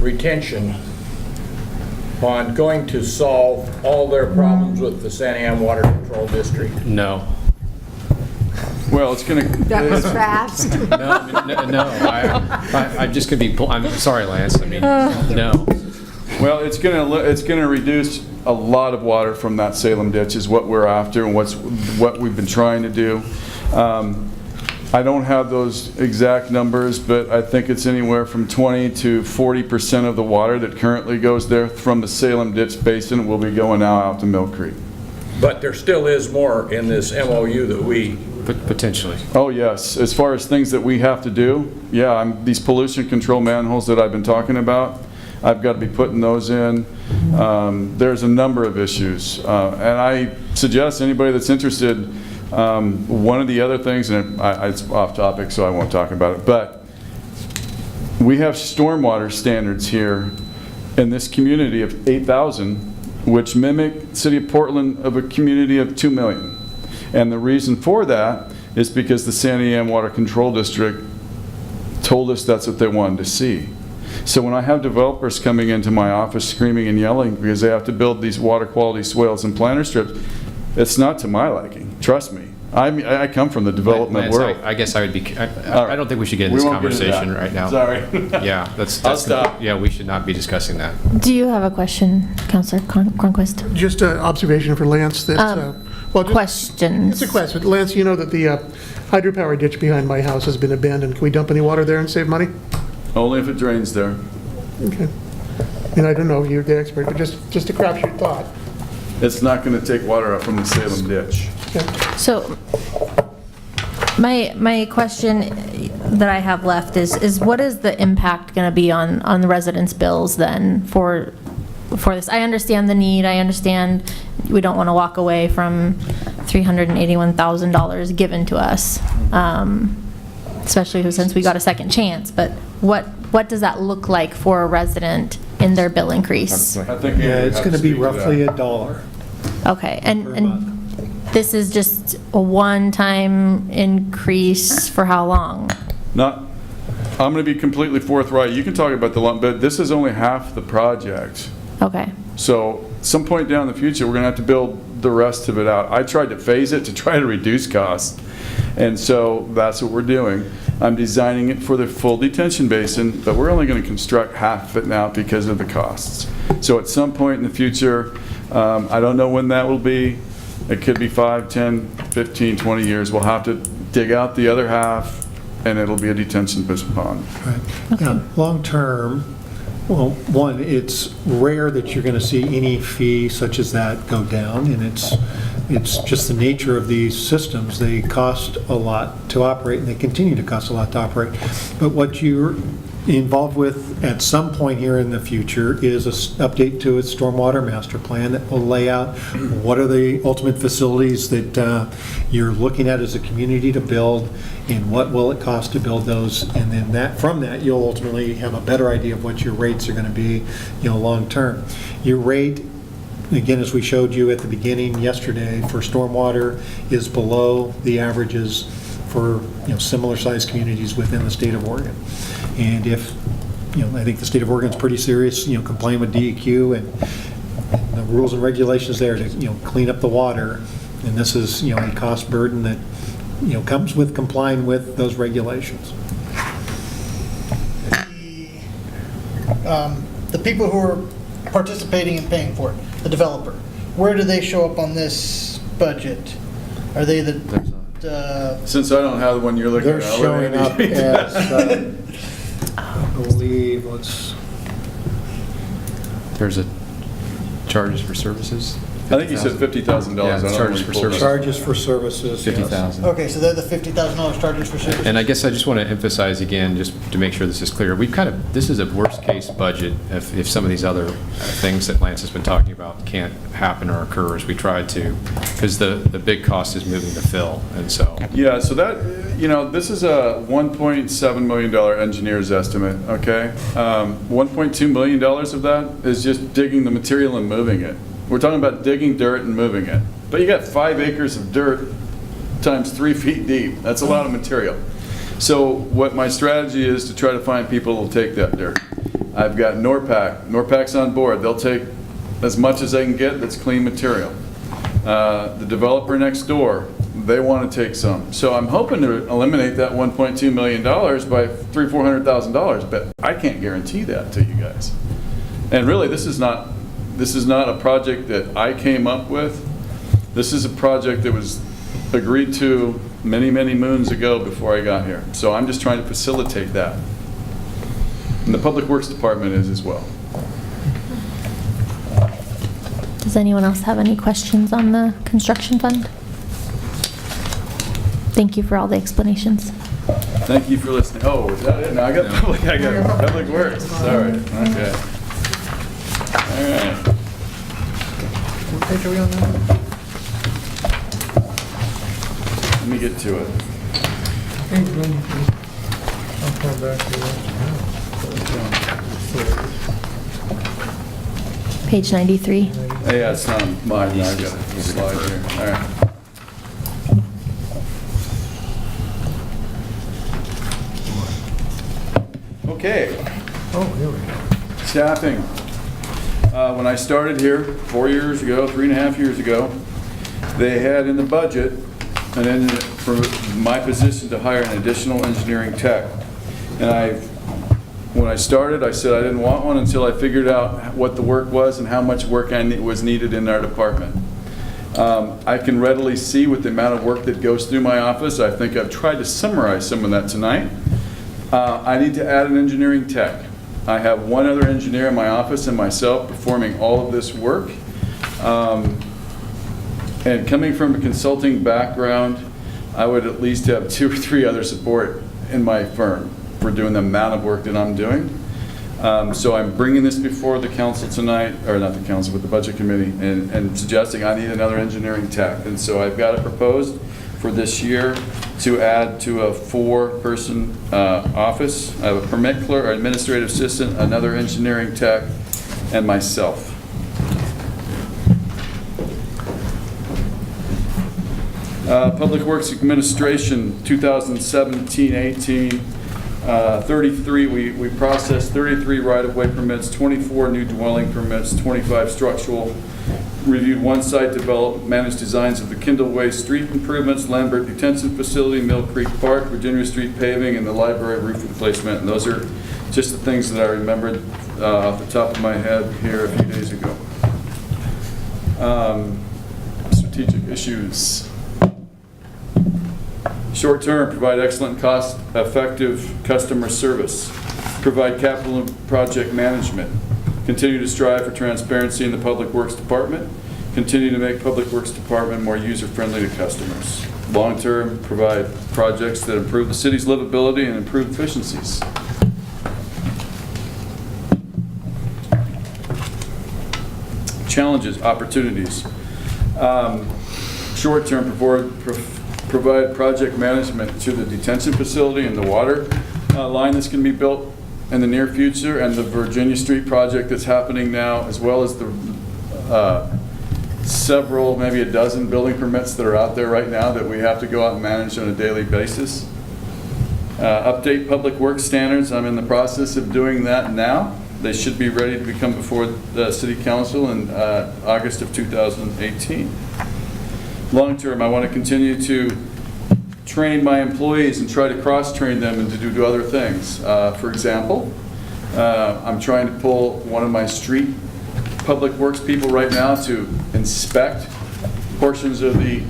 retention pond going to solve all their problems with the San Am Water Control District? No. Well, it's going to... That was fast. No, I'm just going to be, I'm sorry, Lance, I mean, no. Well, it's going to reduce a lot of water from that Salem ditch is what we're after and what we've been trying to do. I don't have those exact numbers, but I think it's anywhere from 20 to 40% of the water that currently goes there from the Salem ditch basin will be going now out to Mill Creek. But there still is more in this MOU that we... Potentially. Oh yes, as far as things that we have to do, yeah, these pollution control manholes that I've been talking about, I've got to be putting those in. There's a number of issues, and I suggest anybody that's interested, one of the other things, and it's off topic so I won't talk about it, but we have stormwater standards here in this community of 8,000, which mimic City of Portland of a community of 2 million. And the reason for that is because the San Am Water Control District told us that's what they wanted to see. So when I have developers coming into my office screaming and yelling because they have to build these water quality swales and planter strips, it's not to my liking, trust me. I come from the development Lance, world. I guess I would be, I don't think we should get in this conversation right now. Sorry. Yeah, I'll stop. Yeah, we should not be discussing that. Do you have a question, Councilor Cronquist? Just an observation for Lance that, well, Questions? it's a question. Lance, you know that the hydropower ditch behind my house has been abandoned. Can we dump any water there and save money? Only if it drains there. Okay. And I don't know, you're the expert, but just a crapshoot thought. It's not going to take water up from the Salem ditch. Okay. So my question that I have left is what is the impact going to be on the residents' bills then for this? I understand the need. I understand we don't want to walk away from $381,000 given to us, especially since we got a second chance. But what does that look like for a resident in their bill increase? I think It's going to be roughly $1. Okay, and this is just a one-time increase for how long? I'm going to be completely forthright. You can talk about the lump, but this is only half the project. Okay. So some point down the future, we're going to have to build the rest of it out. I tried to phase it to try to reduce costs, and so that's what we're doing. I'm designing it for the full detention basin, but we're only going to construct half of it now because of the costs. So at some point in the future, I don't know when that will be. It could be 5, 10, 15, 20 years. We'll have to dig out the other half, and it'll be a detention pond. Right. Now, long term, well, one, it's rare that you're going to see any fee such as that go down, and it's just the nature of these systems. They cost a lot to operate, and they continue to cost a lot to operate. But what you're involved with at some point here in the future is an update to its stormwater master plan that will lay out what are the ultimate facilities that you're looking at as a community to build, and what will it cost to build those, and then from that you'll ultimately have a better idea of what your rates are going to be, long term. Your rate, again, as we showed you at the beginning yesterday, for stormwater is below the averages for similar sized communities within the state of Oregon. And if, I think the state of Oregon's pretty serious, complying with DEQ and the rules and regulations there to, clean up the water. And this is, a cost burden that, comes with complying with those regulations. The people who are participating and paying for it, the developer, where do they show up on this budget? Are they Since I don't have the one you're looking at, They're showing up as, I believe, There's a charges for services? I think you said $50,000. Yeah, it's charges for services. charges for services. yes. 50,000. okay, so they're the $50,000 charges for services? And I guess I just want to emphasize again, just to make sure this is clear, this is a worst-case budget if some of these other things that Lance has been talking about can't happen or occur as we try to, because the big cost is moving to fill, and so. Yeah, so that, this is a $1.7 million engineer's estimate, okay? $1.2 million of that is just digging the material and moving it. We're talking about digging dirt and moving it. But you got 5 acres of dirt times 3 feet deep. That's a lot of material. So what my strategy is to try to find people who will take that dirt. I've got NORPAC. NORPAC's on board. They'll take as much as they can get that's clean material. The developer next door, they want to take some. So I'm hoping to eliminate that $1.2 million by $300,000-$400,000, but I can't guarantee that to you guys. And really, this is not a project that I came up with. This is a project that was agreed to many, many moons ago before I got here. So I'm just trying to facilitate that. And the Public Works Department is as well. Does anyone else have any questions on the construction fund? Thank you for all the explanations. Thank you for listening. Oh, is that it? No, I got Public Works. Sorry. Okay. All right. What page are we on now? Let me get to it. I'll come back to that. Page 93. Hey, yeah, it's not mine. No, I got a slide here. All right. Okay. Oh, here we go. Staffing. When I started here 4 years ago, 3.5 years ago, they had in the budget, and then for my position to hire an additional engineering tech. And when I started, I said I didn't want one until I figured out what the work was and how much work was needed in our department. I can readily see with the amount of work that goes through my office. I think I've tried to summarize some of that tonight. I need to add an engineering tech. I have one other engineer in my office and myself performing all of this work. And coming from a consulting background, I would at least have 2 or 3 other support in my firm for doing the amount of work that I'm doing. So I'm bringing this before the council tonight, or not the council, but the budget committee, and suggesting I need another engineering tech. And so I've got it proposed for this year to add to a 4-person office. I have a permit clerk, or administrative assistant, another engineering tech, and myself. Public Works Administration, 2017-18, 33, we processed 33 right-of-way permits, 24 new dwelling permits, 25 structural, reviewed 1 site development, managed designs of the Kindle Way street improvements, Lambert Detention Facility, Mill Creek Park, Virginia Street paving, and the library roof replacement. And those are just the things that I remembered off the top of my head here a few days ago. Strategic issues. Short term, provide excellent cost-effective customer service. Provide capital and project management. Continue to strive for transparency in the Public Works Department. Continue to make Public Works Department more user-friendly to customers. Long term, provide projects that improve the city's livability and improve efficiencies. Challenges, opportunities. Short term, provide project management to the detention facility and the water line that's going to be built in the near future, and the Virginia Street project that's happening now, as well as the several, maybe a dozen building permits that are out there right now that we have to go out and manage on a daily basis. Update Public Works Standards. I'm in the process of doing that now. They should be ready to become before the City Council in August of 2018. Long term, I want to continue to train my employees and try to cross-train them and to do other things. For example, I'm trying to pull one of my street public works people right now to inspect portions of the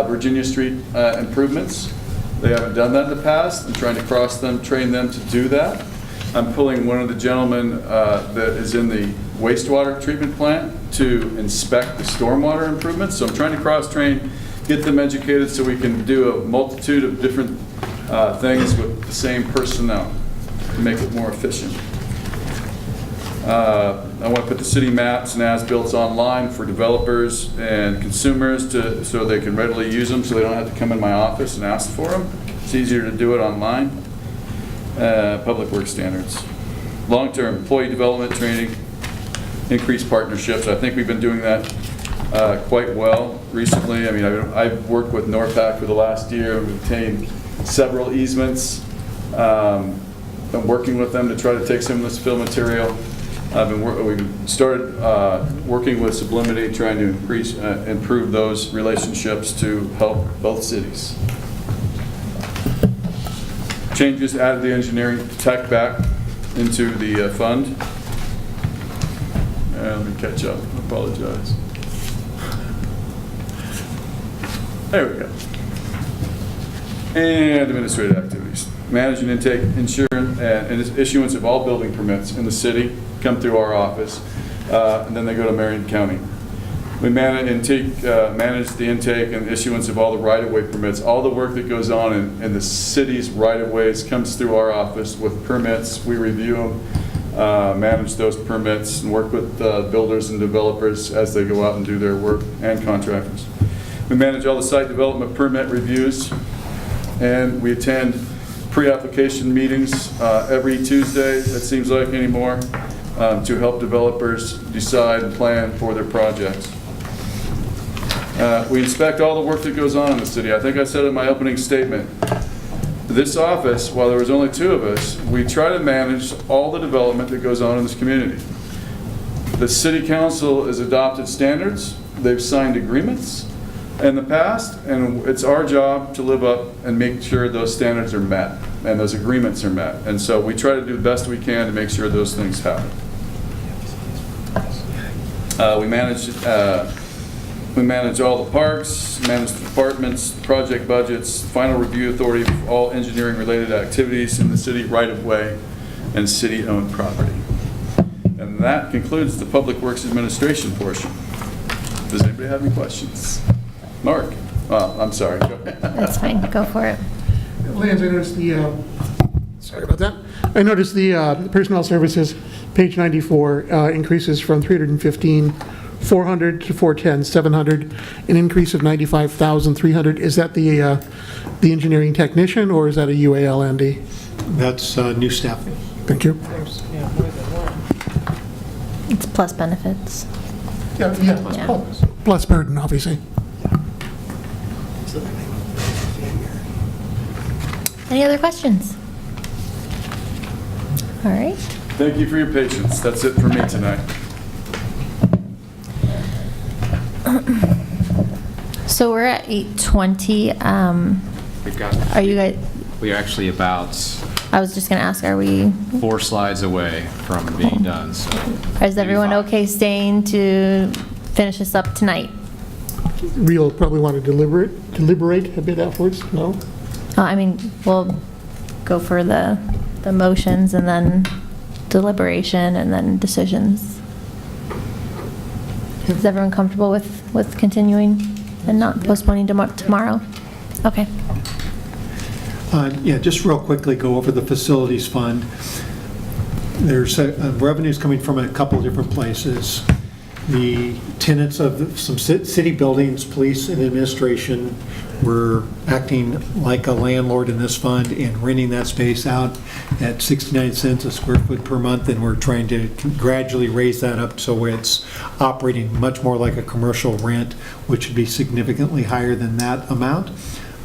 Virginia Street improvements. They haven't done that in the past. I'm trying to train them to do that. I'm pulling one of the gentlemen that is in the wastewater treatment plant to inspect the stormwater improvements. So I'm trying to cross-train, get them educated so we can do a multitude of different things with the same personnel to make it more efficient. I want to put the city maps and as-built online for developers and consumers so they can readily use them, so they don't have to come in my office and ask for them. It's easier to do it online. Public Works Standards. Long-term employee development training, increased partnerships. I think we've been doing that quite well recently. I mean, I've worked with NORPAC for the last year. We've obtained several easements. I'm working with them to try to take some of this fill material. We've started working with Sublimity, trying to improve those relationships to help both cities. Changes added the engineering tech back into the fund. Let me catch up. I apologize. There we go. And administrative activities. Manage and intake, insurance, and issuance of all building permits in the city come through our office, and then they go to Marion County. We manage the intake and issuance of all the right-of-way permits. All the work that goes on in the city's right-of-ways comes through our office with permits. We review them, manage those permits, and work with builders and developers as they go out and do their work, and contractors. We manage all the site development permit reviews, and we attend pre-application meetings every Tuesday, it seems like anymore, to help developers decide and plan for their projects. We inspect all the work that goes on in the city. I think I said in my opening statement, this office, while there was only 2 of us, we try to manage all the development that goes on in this community. The city council has adopted standards, they've signed agreements in the past, and it's our job to live up and make sure those standards are met and those agreements are met. And so we try to do the best we can to make sure those things happen. We manage all the parks, manage the departments, project budgets, final review authority for all engineering related activities in the city right of way and city owned property. And that concludes the Public Works Administration portion. Does anybody have any questions? Mark? I'm sorry. Go ahead. That's fine, go for it. Lance, I noticed sorry about that. I noticed the personnel services, page 94, increases from 315, 400 to 410, 700, an increase of 95,300. Is that the engineering technician, or is that a UAL, Andy? That's new staffing. Thank you. It's plus benefits. Yeah. Plus burden, obviously. Any other questions? All right. Thank you for your patience. That's it for me tonight. So we're at 8:20. We've got, Are you guys, we are actually about I was just going to ask, are we, 4 slides away from being done, so. is everyone okay staying to finish this up tonight? We'll probably want to deliberate a bit afterwards, no? I mean, we'll go for the motions and then deliberation and then decisions. Is everyone comfortable with continuing and not postponing tomorrow? Okay. Yeah, just real quickly go over the facilities fund. There's revenues coming from a couple different places. The tenants of some city buildings, police and administration, were acting like a landlord in this fund and renting that space out at 69 cents a square foot per month, and we're trying to gradually raise that up so it's operating much more like a commercial rent, which would be significantly higher than that amount.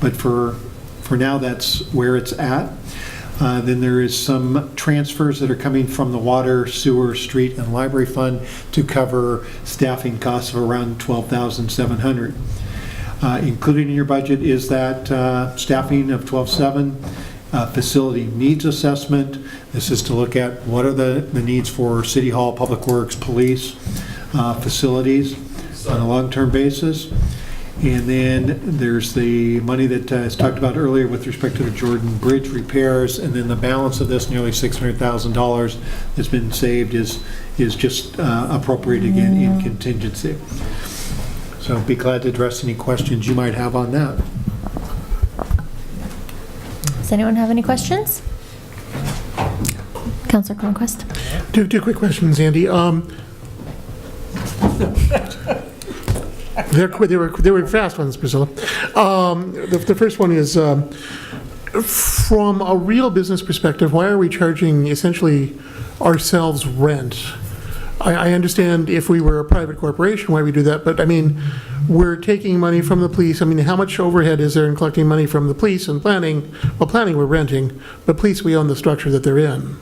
But for now, that's where it's at. Then there is some transfers that are coming from the water, sewer, street, and library fund to cover staffing costs of around $12,700. Included in your budget is that staffing of $12,700, facility needs assessment. This is to look at what are the needs for City Hall, Public Works, police, facilities on a long-term basis. And then there's the money that is talked about earlier with respect to the Jordan Bridge repairs, and then the balance of this, nearly $600,000 that's been saved, is just appropriate again in contingency. So be glad to address any questions you might have on that. Does anyone have any questions? Councilor Cronquist? Two quick questions, Andy. They were fast ones, Priscilla. The first one is, from a real business perspective, why are we charging essentially ourselves rent I understand if we were a private corporation, why we do that, but I mean, we're taking money from the police. I mean, how much overhead is there in collecting money from the police and planning? Well, planning we're renting, but police, we own the structure that they're in.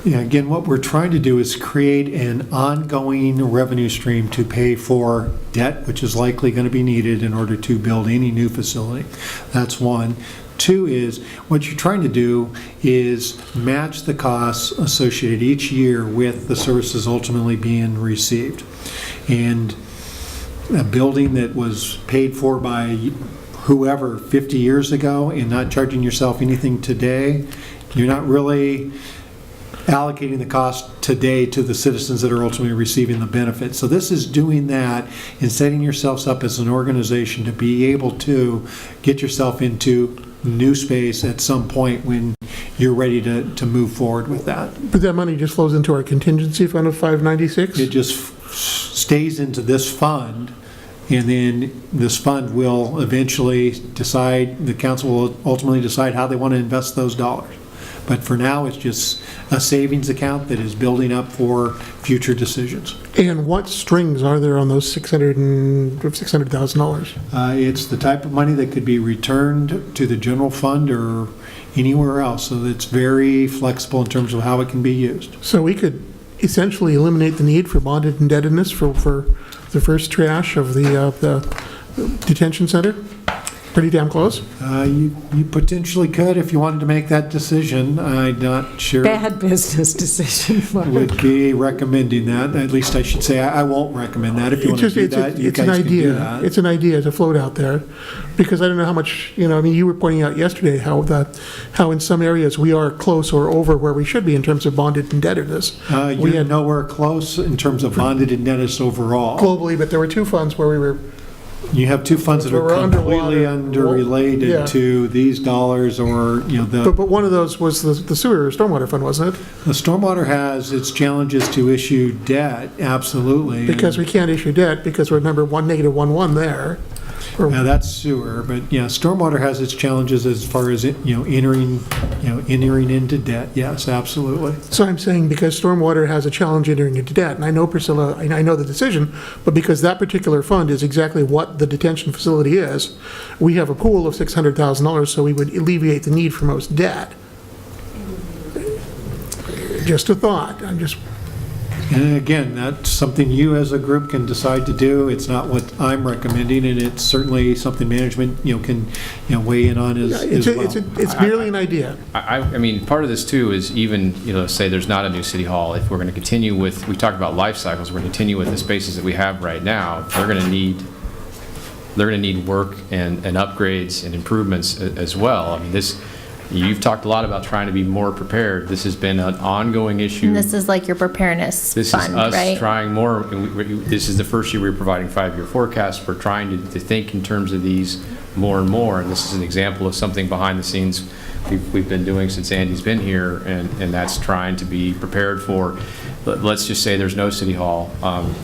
Yeah, again, what we're trying to do is create an ongoing revenue stream to pay for debt, which is likely going to be needed in order to build any new facility. That's one. Two is, what you're trying to do is match the costs associated each year with the services ultimately being received. And a building that was paid for by whoever 50 years ago and not charging yourself anything today, you're not really allocating the cost today to the citizens that are ultimately receiving the benefit. So this is doing that and setting yourselves up as an organization to be able to get yourself into new space at some point when you're ready to move forward with that. But that money just flows into our contingency fund of 596? It just stays into this fund, and then this fund will eventually decide, the council will ultimately decide how they want to invest those dollars. But for now, it's just a savings account that is building up for future decisions. And what strings are there on those $600,000? It's the type of money that could be returned to the general fund or anywhere else, so it's very flexible in terms of how it can be used. So we could essentially eliminate the need for bonded indebtedness for the first trash of the detention center? Pretty damn close? You potentially could if you wanted to make that decision. I'm not sure. Bad business decision. Would be recommending that. At least I should say I won't recommend that. If you want to do that, you guys can do that. It's an idea to float out there, because I don't know how much, I mean, you were pointing out yesterday how in some areas we are close or over where we should be in terms of bonded indebtedness. You're nowhere close in terms of bonded indebtedness overall. Globally, but there were two funds where we were. You have two funds that are We're completely underwater. underrelated Yeah. to these dollars, or, But one of those was the sewer or stormwater fund, wasn't it? the stormwater has its challenges to issue debt, absolutely. Because we can't issue debt because we're number -1.11 there. Now, that's sewer, but yeah, stormwater has its challenges as far as, entering into debt, yes, absolutely. So I'm saying because stormwater has a challenge entering into debt, and I know Priscilla, I know the decision, but because that particular fund is exactly what the detention facility is, we have a pool of $600,000, so we would alleviate the need for most debt. Just a thought, And again, that's something you as a group can decide to do. It's not what I'm recommending, and it's certainly something management, can, weigh in on as well. It's merely an idea. I mean, part of this too is even, say there's not a new city hall. If we're going to continue with, we talked about life cycles, we're going to continue with the spaces that we have right now, they're going to need work and upgrades and improvements as well. I mean, you've talked a lot about trying to be more prepared. This has been an ongoing issue. And this is like your preparedness fund, right? This is us trying more. This is the first year we're providing 5-year forecasts. We're trying to think in terms of these more and more. And this is an example of something behind the scenes we've been doing since Andy's been here, and that's trying to be prepared for, let's just say there's no city hall,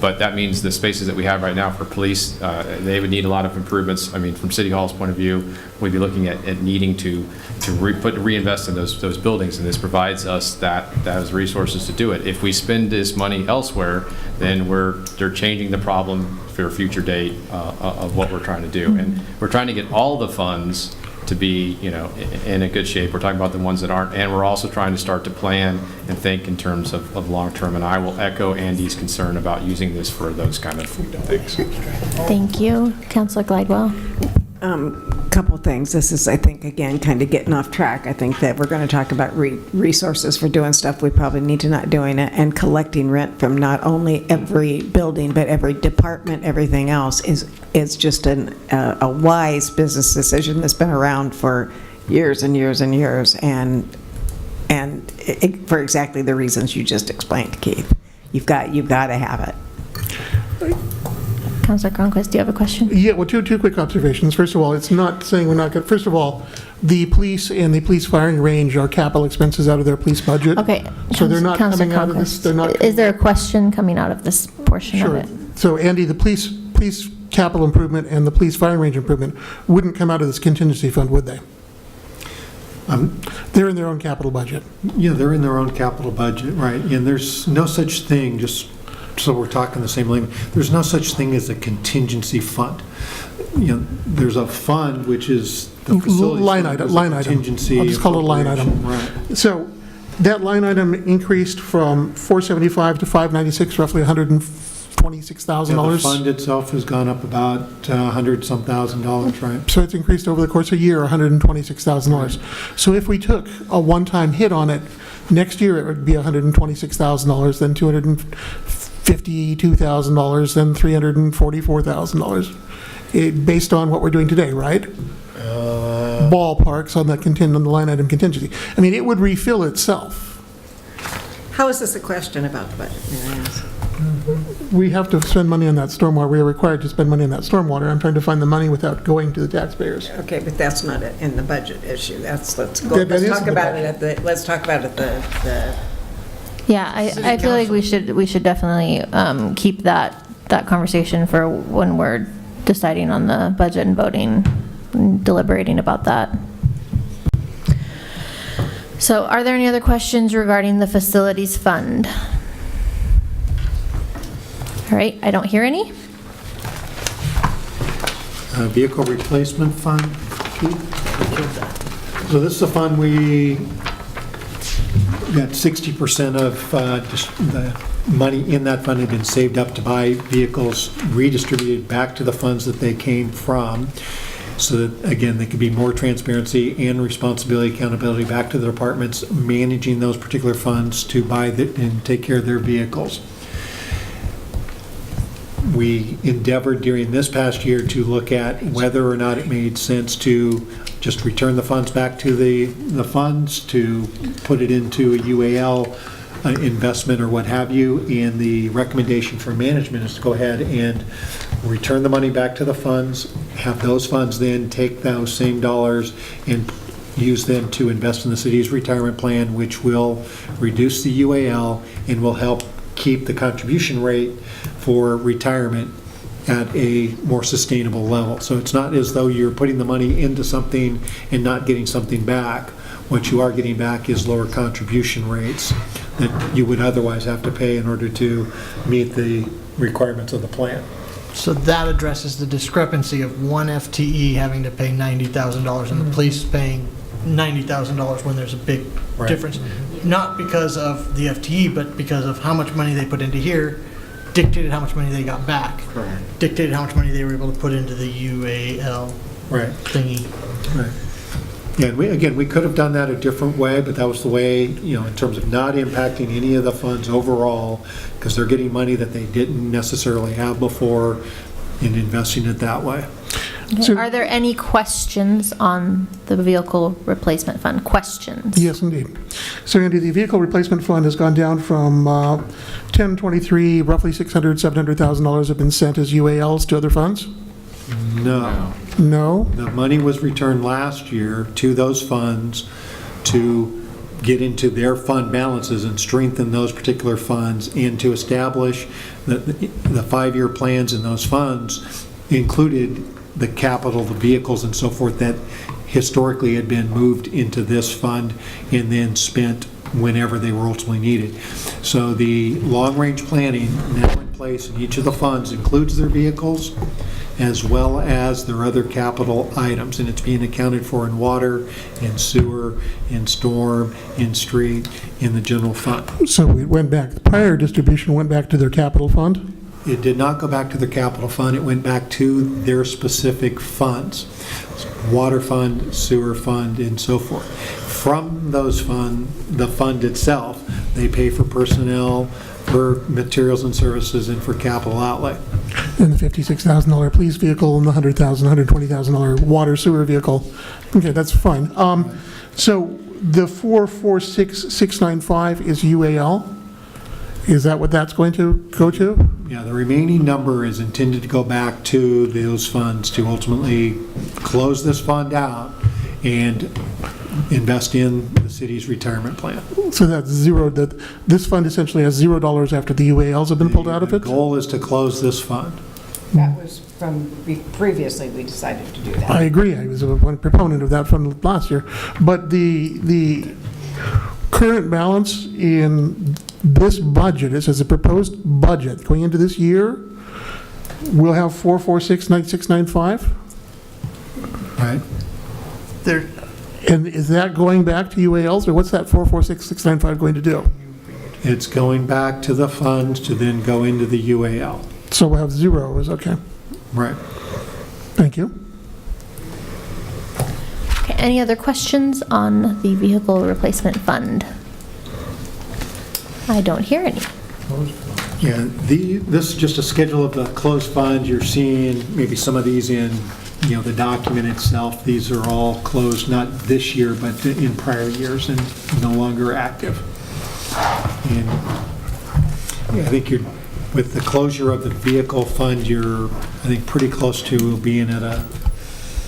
but that means the spaces that we have right now for police, they would need a lot of improvements. I mean, from City Hall's point of view, we'd be looking at needing to reinvest in those buildings, and this provides us those resources to do it. If we spend this money elsewhere, then they're changing the problem for a future date of what we're trying to do. And we're trying to get all the funds to be, in a good shape. We're talking about the ones that aren't, and we're also trying to start to plan and think in terms of long-term, and I will echo Andy's concern about using this for those kind of things. Thank you. Councilor Glidewell. Couple things. This is, I think, again, kind of getting off track. I think that we're going to talk about resources for doing stuff we probably need to not doing it, and collecting rent from not only every building, but every department, everything else is just a wise business decision that's been around for years and years and years, and for exactly the reasons you just explained, Keith. You've got to have it. Councilor Cronquist, do you have a question? Yeah, well, two quick observations. First of all, it's not saying we're not going to, first of all, the police and the police firing range are capital expenses out of their police budget. Okay. So they're not Councilor coming out of this, Cronquist, they're not. Is there a question coming out of this portion of Sure. it? So Andy, the police capital improvement and the police firing range improvement wouldn't come out of this contingency fund, would they? They're in their own capital budget. Yeah, they're in their own capital budget, right, and there's no such thing, just so we're talking the same language. There's no such thing as a contingency fund. There's a fund, which is the facilities Line fund, item, there's a line item. contingency I'll just call it a line item. appropriation, Right. So that line item increased from 475 to 596, roughly Yeah, the $126,000. fund itself has gone up about $100-some thousand, right? So it's increased over the course of a year, $126,000. So if we took a one-time hit on it, next year it would be $126,000, then $252,000, then $344,000, based on what we're doing today, right? Ballparks on that on the line item contingency. I mean, it would refill itself. How is this a question about the budget, may I ask? We have to spend money on that stormwater. We are required to spend money on that stormwater. I'm trying to find the money without going to the taxpayers. Okay, but that's not in the budget issue. Let's That talk is about in it the let's talk about it the Yeah, I feel like we should definitely keep that conversation for when we're deciding on the budget and voting and deliberating about that. So are there any other questions regarding the facilities fund? All right, I don't hear any. Vehicle replacement fund. So this is a fund we got 60% of the money in that fund had been saved up to buy vehicles, redistributed back to the funds that they came from, so that, again, there could be more transparency and responsibility, accountability back to the departments managing those particular funds to buy and take care of their vehicles. We endeavored during this past year to look at whether or not it made sense to just return the funds back to the funds, to put it into a UAL investment or what have you, and the recommendation for management is to go ahead and return the money back to the funds, have those funds then take those same dollars and use them to invest in the city's retirement plan, which will reduce the UAL and will help keep the contribution rate for retirement at a more sustainable level. So it's not as though you're putting the money into something and not getting something back. What you are getting back is lower contribution rates that you would otherwise have to pay in order to meet the requirements of the plan. So that addresses the discrepancy of one FTE having to pay $90,000 and the police paying $90,000 when there's a big Right. difference. Not because of the FTE, but because of how much money they put into here dictated how much money they got back. Dictated how much money they were able to put into the UAL Right. thingy. Right. Yeah, and we could have done that a different way, but that was the way, in terms of not impacting any of the funds overall, because they're getting money that they didn't necessarily have before and investing it that way. So- Are there any questions on the vehicle replacement fund? Questions? Yes, indeed. So Andy, the vehicle replacement fund has gone down from 1023, roughly $700,000 have been sent as UALs to other funds? No. No? The money was returned last year to those funds to get into their fund balances and strengthen those particular funds, and to establish the five-year plans in those funds included the capital, the vehicles and so forth that historically had been moved into this fund and then spent whenever they were ultimately needed. So the long-range planning now in place in each of the funds includes their vehicles as well as their other capital items, and it's being accounted for in water, in sewer, in storm, in street, in the general fund. So it went back, the prior distribution went back to their capital fund? It did not go back to the capital fund, it went back to their specific funds, water fund, sewer fund, and so forth. From those the fund itself, they pay for personnel, for materials and services, and for capital outlay. And the $56,000 police vehicle and the $100,000, $120,000 water sewer vehicle. Okay, that's fine. So the 446,695 is UAL? Is that what that's going to go to? Yeah, the remaining number is intended to go back to those funds to ultimately close this fund out and invest in the city's retirement plan. So that's zero, that this fund essentially has $0 after the UALs have been pulled out of The it? goal is to close this fund. That was from, previously we decided to do I agree, I was one proponent of that from last year. But current balance in this budget, it says a proposed budget going into this year, we'll have 446,9695. Right? There, And is that going back to UALs, or what's that 446,695 going to do? It's going back to the funds to then go into the UAL. So we'll have zeros, okay. Right. Thank you. Okay, any other questions on the vehicle replacement fund? I don't hear any. Yeah, this is just a schedule of the closed funds. You're seeing maybe some of these in, the document itself. These are all closed, not this year, but in prior years and no longer active. And I think with the closure of the vehicle fund, you're, I think, pretty close to being at a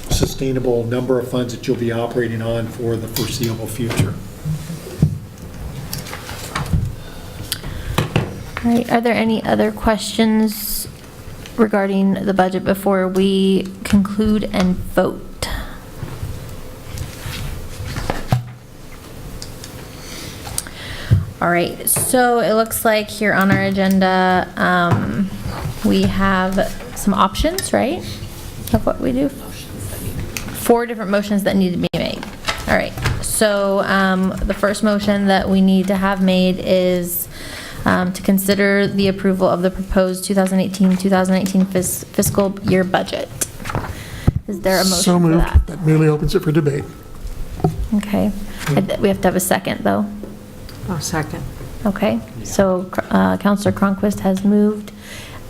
sustainable number of funds that you'll be operating on for the foreseeable future. All right, are there any other questions regarding the budget before we conclude and vote? All right, so it looks like here on our agenda, we have some options, right, of what we do? 4 different motions that need to be made. All right, so the first motion that we need to have made is to consider the approval of the proposed 2018-2019 fiscal year budget. Is there a motion So for moved. that? That merely opens it for debate. Okay. We have to have a second, though. Oh, second. Okay. So Counselor Cronquist has moved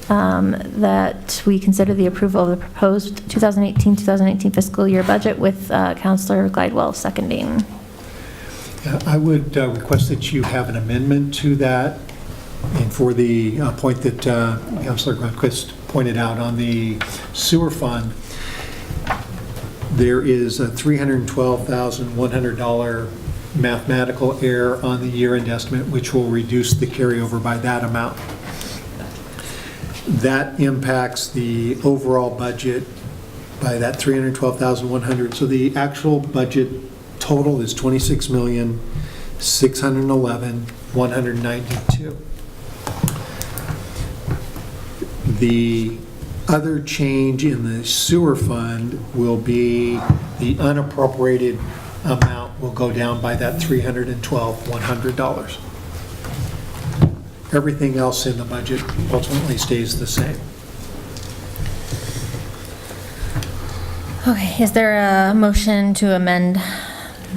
that we consider the approval of the proposed 2018-2019 fiscal year budget with Counselor Glidewell seconding. I would request that you have an amendment to that. And for the point that Councilor Grunquist pointed out on the sewer fund, there is a $312,100 mathematical error on the year-end estimate, which will reduce the carryover by that amount. That impacts the overall budget by that $312,100. So the actual budget total is $26,611,192. The other change in the sewer fund will be the unappropriated amount will go down by that $312,100. Everything else in the budget ultimately stays the same. Okay, is there a motion to amend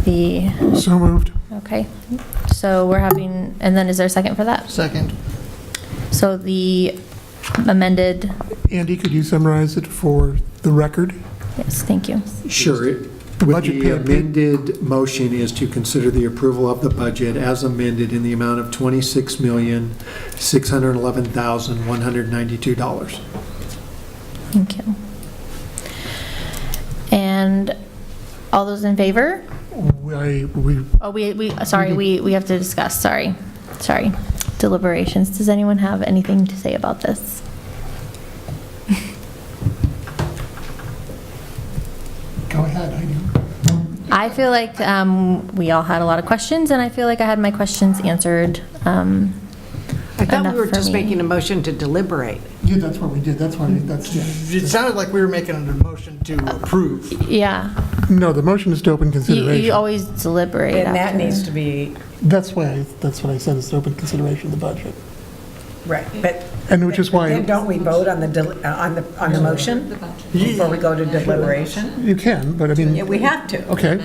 the, So moved. okay, so we're having, and then is there a second for that? second. So the amended, Andy, could you summarize it for the record? yes, thank you. Sure. The With budget the pay- amended motion is to consider the approval of the budget as amended in the amount of $26,611,192. Thank you. And all those in favor? Oh, we have to discuss, sorry. Deliberations. Does anyone have anything to say about this? Go ahead, I do. I feel like we all had a lot of questions, and I feel like I had my questions answered. I thought enough we were for just me. making a motion to deliberate. Yeah, that's what we did, that's why, that's, yeah. It sounded like we were making a motion to approve. Yeah, No, the motion is to open you consideration. always deliberate And that after. needs to be, That's what I said, is to open consideration of the budget. right, but. And which is why- Then don't we vote on the motion before we go to deliberation? You can, but I Yeah, mean, we have to. okay.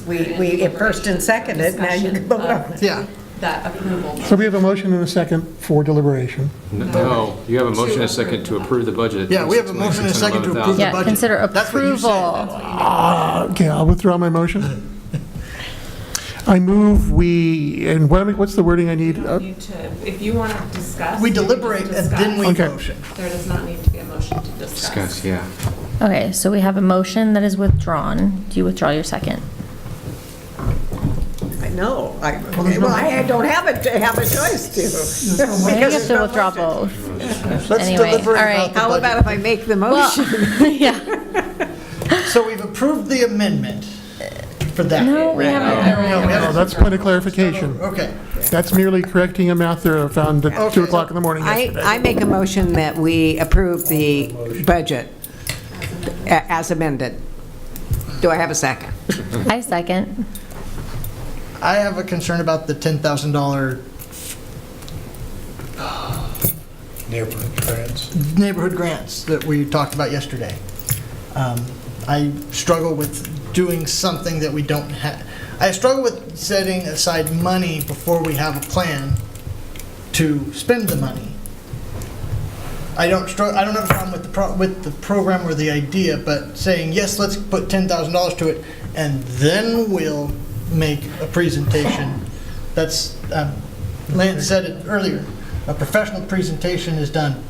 We at first and second it, now you can vote on it. Yeah. That approval. So we have a motion and a second for deliberation. No, you have a motion and a second to approve the budget. Yeah, we have a motion and a second to approve the Yeah, budget. consider That's what you said. approval. Okay, I'll withdraw my motion. I move and what's the wording I need? You don't need to, if you want to discuss. We you can deliberate and discuss. then we Okay. motion. There does not need to be a motion to discuss. Discuss, yeah. Okay, so we have a motion that is withdrawn. Do you withdraw your second? No, I don't have a choice to. I think you have to withdraw both. Let's Anyway, deliberate all right. about the How budget. about if I make the Well, motion? yeah. So we've approved the amendment for that. No, we haven't. No, we haven't that's point of clarification. Okay. That's merely correcting a math error found at 2 Okay. o'clock in the morning yesterday. I make a motion that we approve the budget as amended. Do I have a second? I second. I have a concern about the $10,000 Neighborhood grants. neighborhood grants that we talked about yesterday. I struggle with doing something that we don't have. I struggle with setting aside money before we have a plan to spend the money. I don't have a problem with the program or the idea, but saying, yes, let's put $10,000 to it, and then we'll make a presentation. That's, Lance said it earlier, a professional presentation is done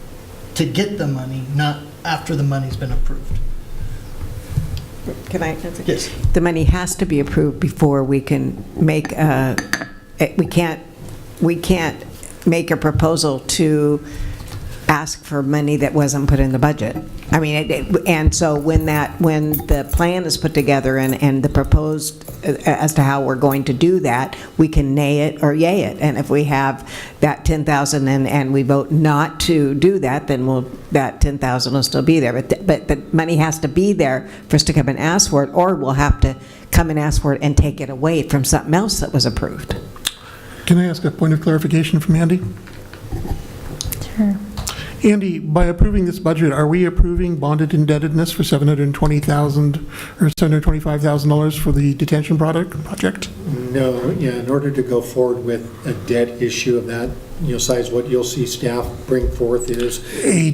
to get the money, not after the money's been approved. Can I answer? Yes. The money has to be approved before we can make we can't make a proposal to ask for money that wasn't put in the budget. I mean, and so when the plan is put together and the proposed as to how we're going to do that, we can nay it or yay it. And if we have that 10,000 and we vote not to do that, then that 10,000 will still be there. But the money has to be there for us to come and ask for it, or we'll have to come and ask for it and take it away from something else that was approved. Can I ask a point of clarification from Andy? Sure. Andy, by approving this budget, are we approving bonded indebtedness for $720,000 or $725,000 for the detention project? No, yeah, in order to go forward with a debt issue of that, size, what you'll see staff bring forth is,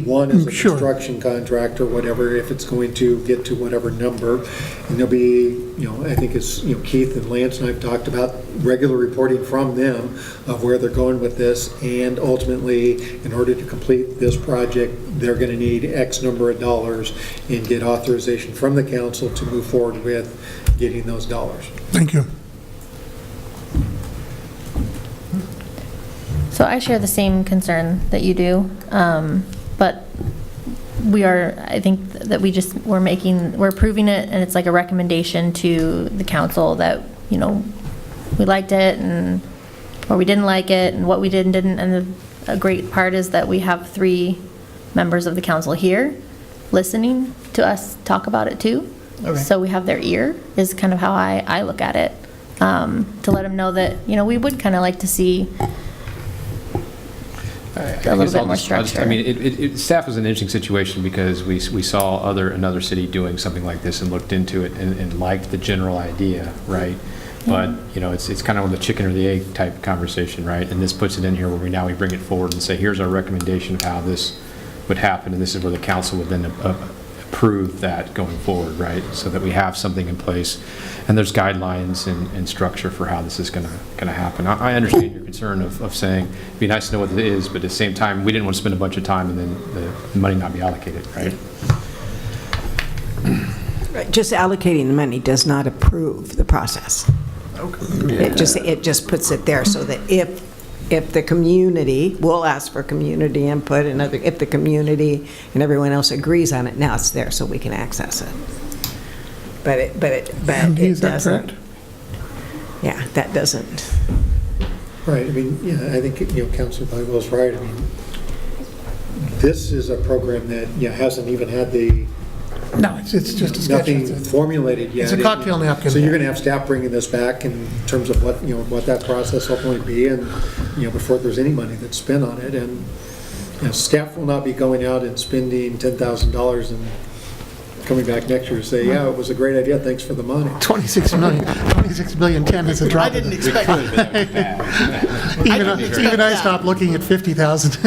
one is a Sure. construction contract or whatever, if it's going to get to whatever number. And there'll be, I think it's, Keith and Lance and I've talked about regular reporting from them of where they're going with this. And ultimately, in order to complete this project, they're going to need X number of dollars and get authorization from the council to move forward with getting those dollars. Thank you. So I share the same concern that you do, but I think that we're approving it, and it's like a recommendation to the council that, we liked it, or we didn't like it, and what we did and didn't, and a great part is that we have 3 members of the council here listening to us talk about it too. Okay. So we have their ear, is kind of how I look at it, to let them know that, we would kind of like to see a little bit more structure. I mean, staff was in an interesting situation because we saw another city doing something like this and looked into it and liked the general idea, right? But, it's kind of the chicken or the egg type conversation, right? And this puts it in here where we bring it forward and say, here's our recommendation of how this would happen, and this is where the council would then approve that going forward, right? So that we have something in place, and there's guidelines and structure for how this is going to happen. I understand your concern of saying, it'd be nice to know what it is, but at the same time, we didn't want to spend a bunch of time and then the money not be allocated, right? Right, just allocating the money does not approve the process. It just puts it there so that if the community, we'll ask for community input, and if the community and everyone else agrees on it, now it's there so we can access it. But Andy, it is that doesn't. correct? Yeah, that doesn't. Right, I mean, I think, Councilor Bible is right. I mean, this is a program that, hasn't even had No, it's just a sketch. nothing formulated yet. It's a cocktail napkin. So you're going to have staff bringing this back in terms of what, what that process will ultimately be, and, before there's any money that's spent on it. And, staff will not be going out and spending $10,000 and coming back next year to say, yeah, it was a great idea, thanks for the money. 26 million, 10 is a drop. I didn't expect Even I stopped looking at 50,000.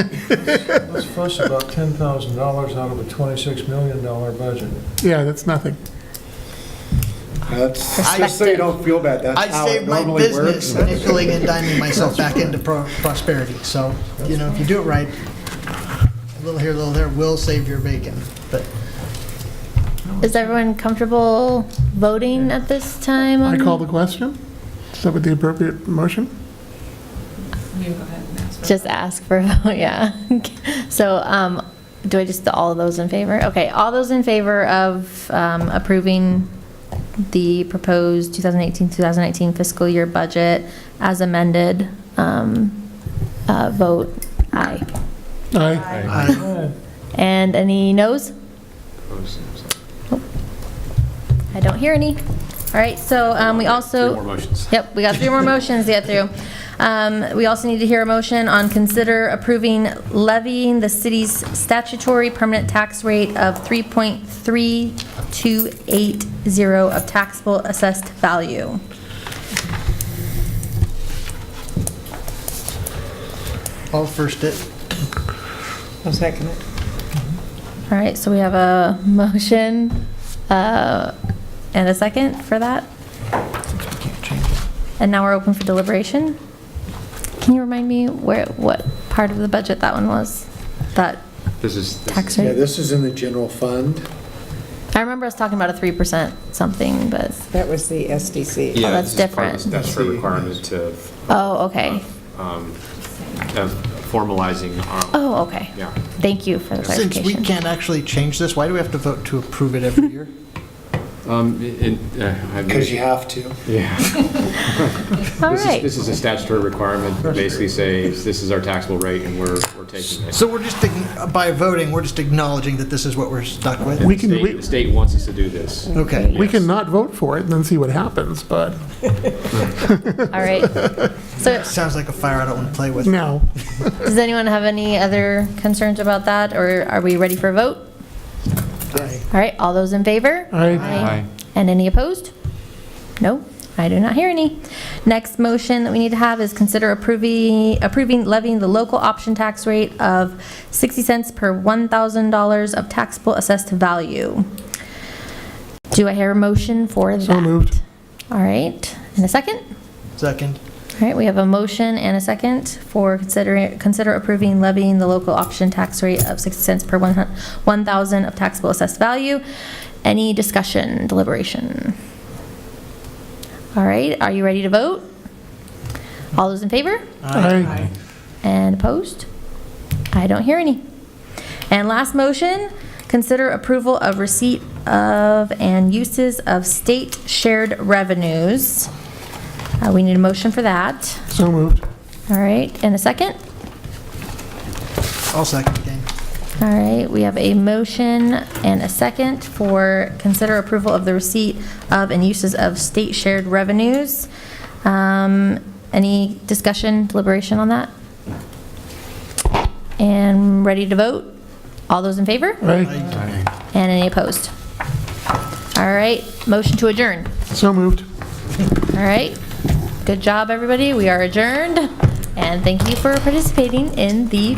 Let's fuss about $10,000 out of a $26 million budget. Yeah, that's nothing. That's just so you don't feel bad, that's I how it saved my normally works. business nickeling and diming myself back into prosperity. So, if you do it right, a little here, a little there will save your bacon. But Is everyone comfortable voting at this time? I call the question. Is that with the appropriate motion? You go ahead and ask for Just ask for a vote, yeah. So, do I just, all of those in favor? Okay, all those in favor of approving the proposed 2018-2019 fiscal year budget as amended, vote aye. Aye. And any noes? Nope. I don't hear any. All right, so we also... 3 more motions. Yep, we got 3 more motions to get through. We also need to hear a motion on consider approving levying the city's statutory permanent tax rate of 3.3280 of taxable assessed value. I'll first it. I'll second it. All right, so we have a motion and a second for that. And now we're open for deliberation. Can you remind me what part of the budget that one was? That tax Yeah, rate? this is in the general fund. I remember us talking about a 3% something, but, That was the SDC. Oh, that's this is part of the different. statutory requirement to okay. formalizing our, Oh, okay. yeah. Thank you for the Since we clarification. can't actually change this, why do we have to vote to approve it every year? Because you have to. Yeah. All right. This is a statutory requirement, that basically says this is our taxable rate and we're taking it. So we're just, by voting, we're just acknowledging that this is what we're stuck with? We The can, state- the state wants us to do this. Okay. we can not vote for it and then see what happens, but All right. So Sounds like a fire I don't want to play with. no. does anyone have any other concerns about that, or are we ready for a vote? Aye. All right, all those in favor? Aye. And any opposed? No, I do not hear any. Next motion that we need to have is consider approving levying the local option tax rate of 60 cents per $1,000 of taxable assessed value. Do I hear a motion for that? So moved. All right, and a second? Second. All right, we have a motion and a second for consider approving levying the local option tax rate of 60 cents per 1,000 of taxable assessed value. Any discussion, deliberation? All right, are you ready to vote? All those in favor? Aye. And opposed? I don't hear any. And last motion, consider approval of receipt of and uses of state shared revenues. We need a motion for that. So moved. All right, and a second? I'll second again. All right, we have a motion and a second for consider approval of the receipt of and uses of state shared revenues. Any discussion, deliberation on that? And ready to vote? All those in favor? Aye. And any opposed? All right, motion to adjourn. So moved. All right, good job, everybody. We are adjourned, and thank you for participating in the